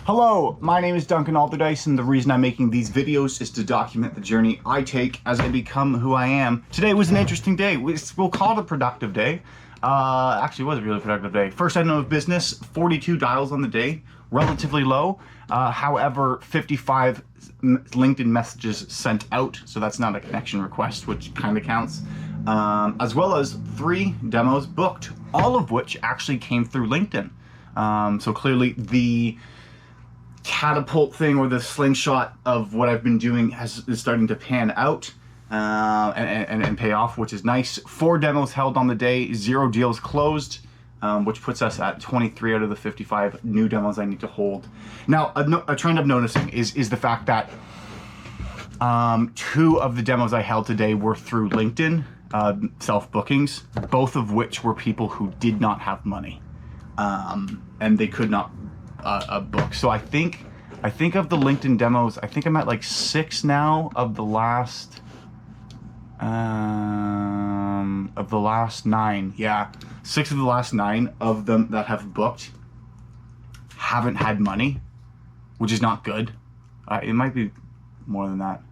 Hello, my name is Duncan Alderdice, and the reason I'm making these videos is to document the journey I take as I become who I am. Today was an interesting day. We'll call it a productive day. Actually, it was a really productive day. First item of business, 42 dials on the day, relatively low. However, 55 LinkedIn messages sent out, so that's not a connection request, which kind of counts. As well as 3 demos booked, all of which actually came through LinkedIn. So clearly the catapult thing or the slingshot of what I've been doing is starting to pan out and pay off, which is nice. 4 demos held on the day, 0 deals closed, which puts us at 23 out of the 55 new demos I need to hold. Now, a trend I'm noticing is the fact that 2 of the demos I held today were through LinkedIn self-bookings, both of which were people who did not have money, and they could not book. So I think of the LinkedIn demos, I think I'm at like 6 now of the last 9. Yeah, 6 of the last 9 of them that have booked haven't had money, which is not good. It might be more than that.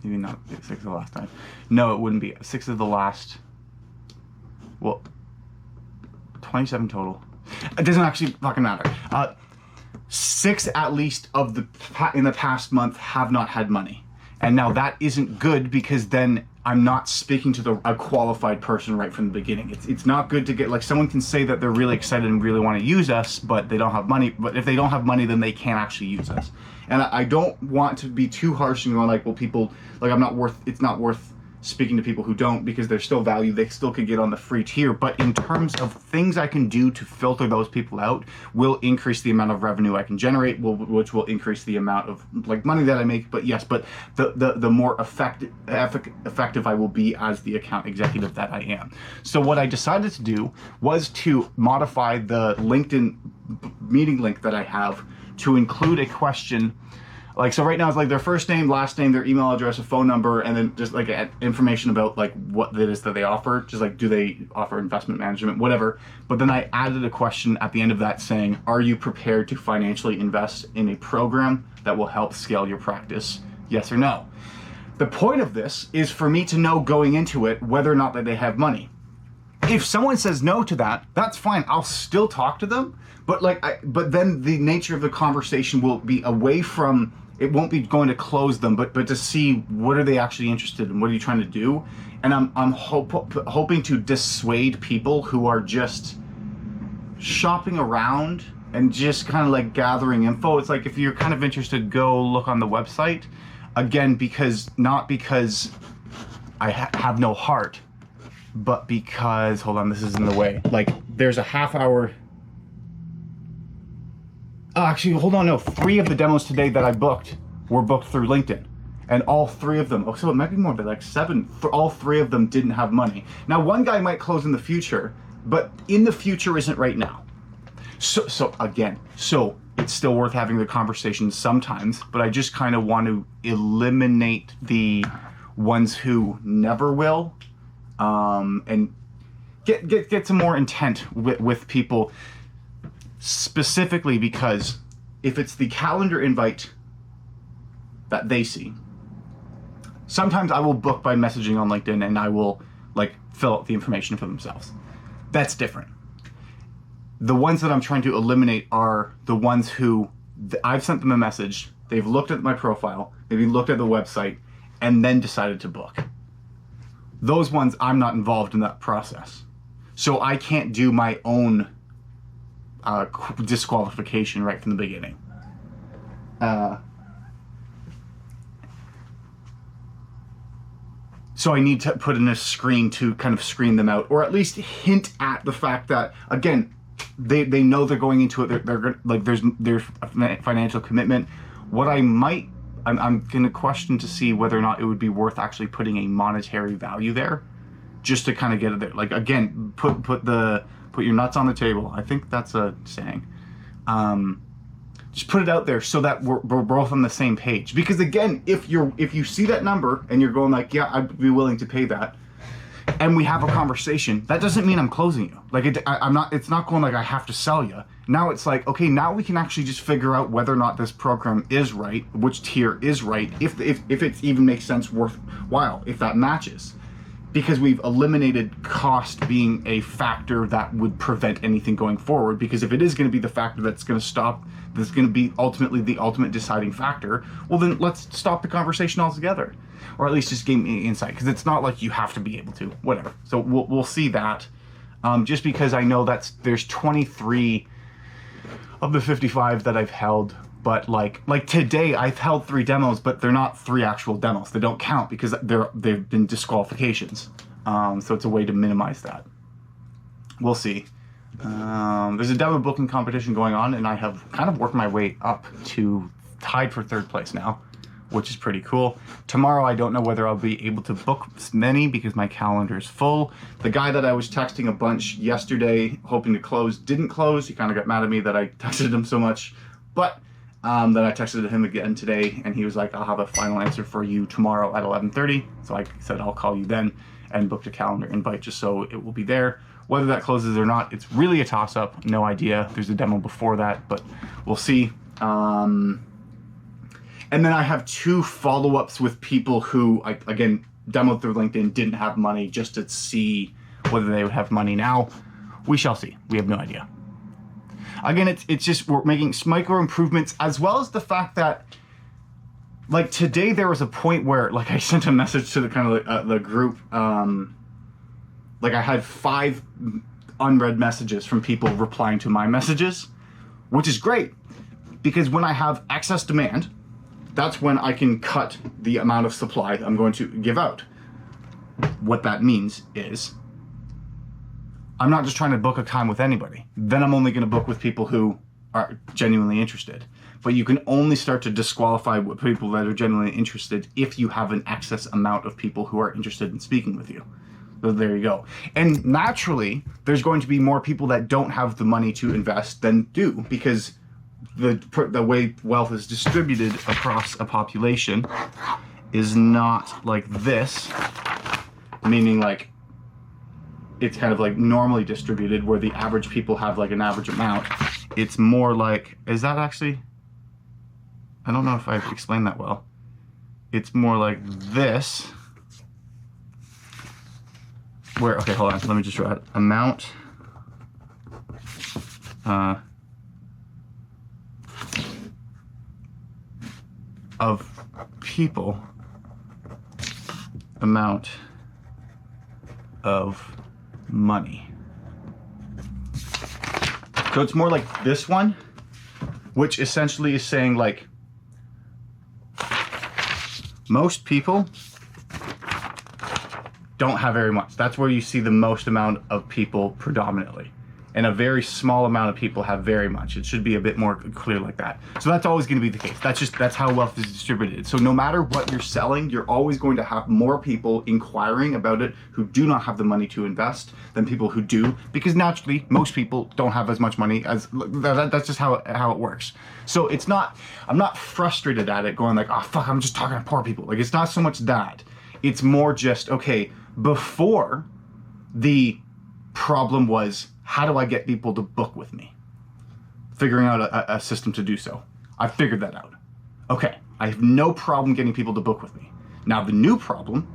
Maybe not 6 of the last 9. No, it wouldn't be 6 of the last. Well, 27 total. It doesn't actually fucking matter. 6 at least of in the past month have not had money, and now that isn't good because then I'm not speaking to a qualified person right from the beginning. It's not good to get, like, someone can say that they're really excited and really want to use us, but they don't have money. But if they don't have money, then they can't actually use us. And I don't want to be too harsh and going like, well, people, like, it's not worth speaking to people who don't, because there's still value. They still could get on the free tier. But in terms of things I can do to filter those people out, will increase the amount of revenue I can generate, which will increase the amount of, like, money that I make. But yes, but the more effective I will be as the account executive that I am. So what I decided to do was to modify the LinkedIn meeting link that I have to include a question. Like, so right now it's like their first name, last name, their email address, a phone number, and then just like information about like what it is that they offer. Just like, do they offer investment management, whatever. But then I added a question at the end of that saying, are you prepared to financially invest in a program that will help scale your practice? Yes or no? The point of this is for me to know going into it whether or not that they have money. If someone says no to that, that's fine. I'll still talk to them. But but then the nature of the conversation will be away from, it won't be going to close them, but to see what are they actually interested in, what are you trying to do? And I'm hoping to dissuade people who are just shopping around and just kind of like gathering info. It's like, if you're kind of interested, go look on the website. Again, not because I have no heart, but because, hold on, this is in the way. Like, there's a half hour. Oh, actually, hold on, no. 3 of the demos today that I booked were booked through LinkedIn. And all 3 of them, so it might be more, but like 7, all 3 of them didn't have money. Now, one guy might close in the future, but in the future isn't right now. So again, it's still worth having the conversation sometimes, but I just kind of want to eliminate the ones who never will, and get some more intent with people. Specifically because if it's the calendar invite that they see, sometimes I will book by messaging on LinkedIn and I will like fill out the information for themselves. That's different. The ones that I'm trying to eliminate are the ones who I've sent them a message, they've looked at my profile, maybe looked at the website, and then decided to book. Those ones, I'm not involved in that process. So I can't do my own disqualification right from the beginning. So I need to put in a screen to kind of screen them out, or at least hint at the fact that, again, they know they're going into it. They're like, there's a financial commitment. What I'm going to question to see whether or not it would be worth actually putting a monetary value there, just to kind of get it there. Like, again, put your nuts on the table. I think that's a saying. Just put it out there so that we're both on the same page. Because again, if you see that number and you're going like, yeah, I'd be willing to pay that, and we have a conversation, that doesn't mean I'm closing you. Like, I'm not. It's not going like I have to sell you. Now it's like, okay, now we can actually just figure out whether or not this program is right, which tier is right, if it even makes sense, worthwhile, if that matches. Because we've eliminated cost being a factor that would prevent anything going forward. Because if it is going to be the factor that's going to stop, that's going to be ultimately the ultimate deciding factor, well then let's stop the conversation altogether. Or at least just give me insight. Because it's not like you have to be able to, whatever. So we'll see that. Just because I know there's 23 of the 55 that I've held. But like today, I've held 3 demos, but they're not 3 actual demos. They don't count because they've been disqualifications. So it's a way to minimize that. We'll see. There's a demo booking competition going on, and I have kind of worked my way up to tied for 3rd place now, which is pretty cool. Tomorrow, I don't know whether I'll be able to book many because my calendar is full. The guy that I was texting a bunch yesterday, hoping to close, didn't close. He kind of got mad at me that I texted him so much, but then I texted him again today, and he was like, I'll have a final answer for you tomorrow at 11:30. So I said, I'll call you then, and booked a calendar invite just so it will be there. Whether that closes or not, it's really a toss-up. No idea. There's a demo before that, but we'll see. And then I have 2 follow-ups with people who, again, demoed through LinkedIn, didn't have money, just to see whether they would have money now. We shall see. We have no idea. Again, it's just we're making micro improvements, as well as the fact that, like, today there was a point where, like, I sent a message to the kind of the group. Like, I had 5 unread messages from people replying to my messages, which is great because when I have excess demand, that's when I can cut the amount of supply I'm going to give out. What that means is I'm not just trying to book a time with anybody. Then I'm only going to book with people who are genuinely interested. But you can only start to disqualify people that are genuinely interested if you have an excess amount of people who are interested in speaking with you. So there you go. And naturally, there's going to be more people that don't have the money to invest than do, because the way wealth is distributed across a population is not like this, meaning like it's kind of like normally distributed where the average people have like an average amount. It's more like, is that actually, I don't know if I've explained that well. It's more like this, where, okay, hold on, let me just draw it. Amount, of people, amount of money. So it's more like this one, which essentially is saying like most people don't have very much. That's where you see the most amount of people predominantly. And a very small amount of people have very much. It should be a bit more clear like that. So that's always going to be the case. That's how wealth is distributed. So no matter what you're selling, you're always going to have more people inquiring about it who do not have the money to invest than people who do, because naturally most people don't have as much money as that's just how it works. So it's not, I'm not frustrated at it going like, oh fuck, I'm just talking to poor people. Like, it's not so much that. It's more just, okay, before the problem was, how do I get people to book with me? Figuring out a system to do so. I figured that out. Okay, I have no problem getting people to book with me. Now the new problem,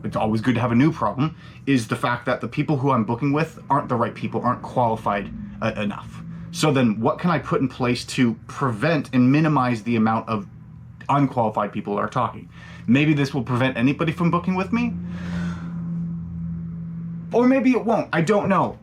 it's always good to have a new problem, is the fact that the people who I'm booking with aren't the right people, aren't qualified enough. So then what can I put in place to prevent and minimize the amount of unqualified people that are talking? Maybe this will prevent anybody from booking with me. Or maybe it won't, I don't know.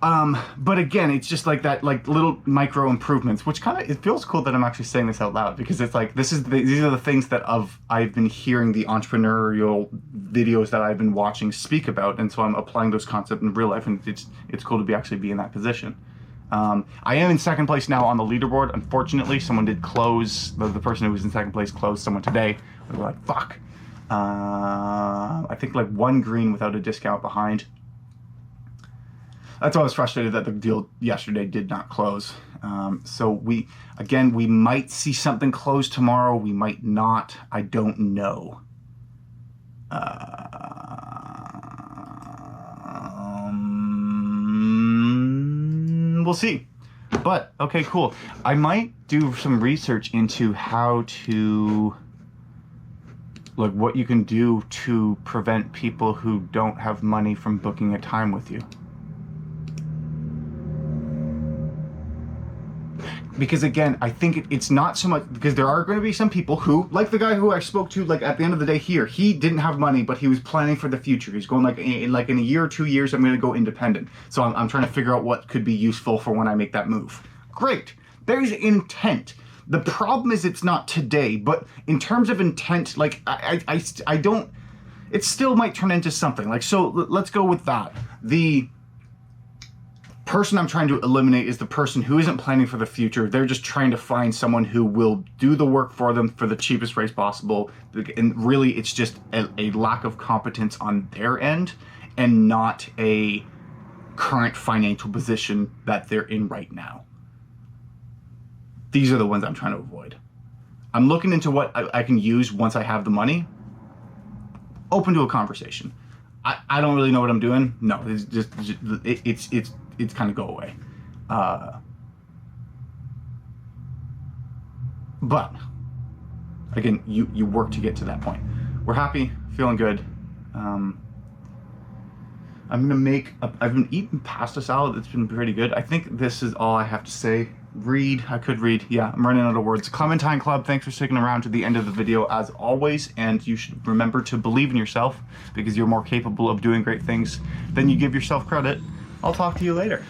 But again, it's just like that, like little micro improvements, which kind of, it feels cool that I'm actually saying this out loud, because it's like, these are the things that I've been hearing the entrepreneurial videos that I've been watching speak about. And so I'm applying those concepts in real life, and it's cool to be in that position. I am in second place now on the leaderboard. Unfortunately, someone did close, the person who was in second place closed someone today. We were like, fuck. I think like 1 green without a discount behind. That's why I was frustrated that the deal yesterday did not close. So we might see something close tomorrow. We might not. I don't know. We'll see. But, okay, cool. I might do some research into how to, like, what you can do to prevent people who don't have money from booking a time with you. Because again, I think it's not so much, because there are going to be some people who, like the guy who I spoke to, like at the end of the day here, he didn't have money, but he was planning for the future. He's going like in a year or 2 years, I'm going to go independent. So I'm trying to figure out what could be useful for when I make that move. Great. There's intent. The problem is it's not today, but in terms of intent, like I don't, it still might turn into something. Like, so let's go with that. The person I'm trying to eliminate is the person who isn't planning for the future. They're just trying to find someone who will do the work for them for the cheapest price possible. And really, it's just a lack of competence on their end and not a current financial position that they're in right now. These are the ones I'm trying to avoid. I'm looking into what I can use once I have the money. Open to a conversation. I don't really know what I'm doing. No, it's just it's kind of go away. But again, you work to get to that point. We're happy, feeling good. I'm gonna make. I've been eating pasta salad. It's been pretty good. I think this is all I have to say. Read. I could read. Yeah, I'm running out of words. Clementine Club, thanks for sticking around to the end of the video as always. And you should remember to believe in yourself because you're more capable of doing great things than you give yourself credit. I'll talk to you later.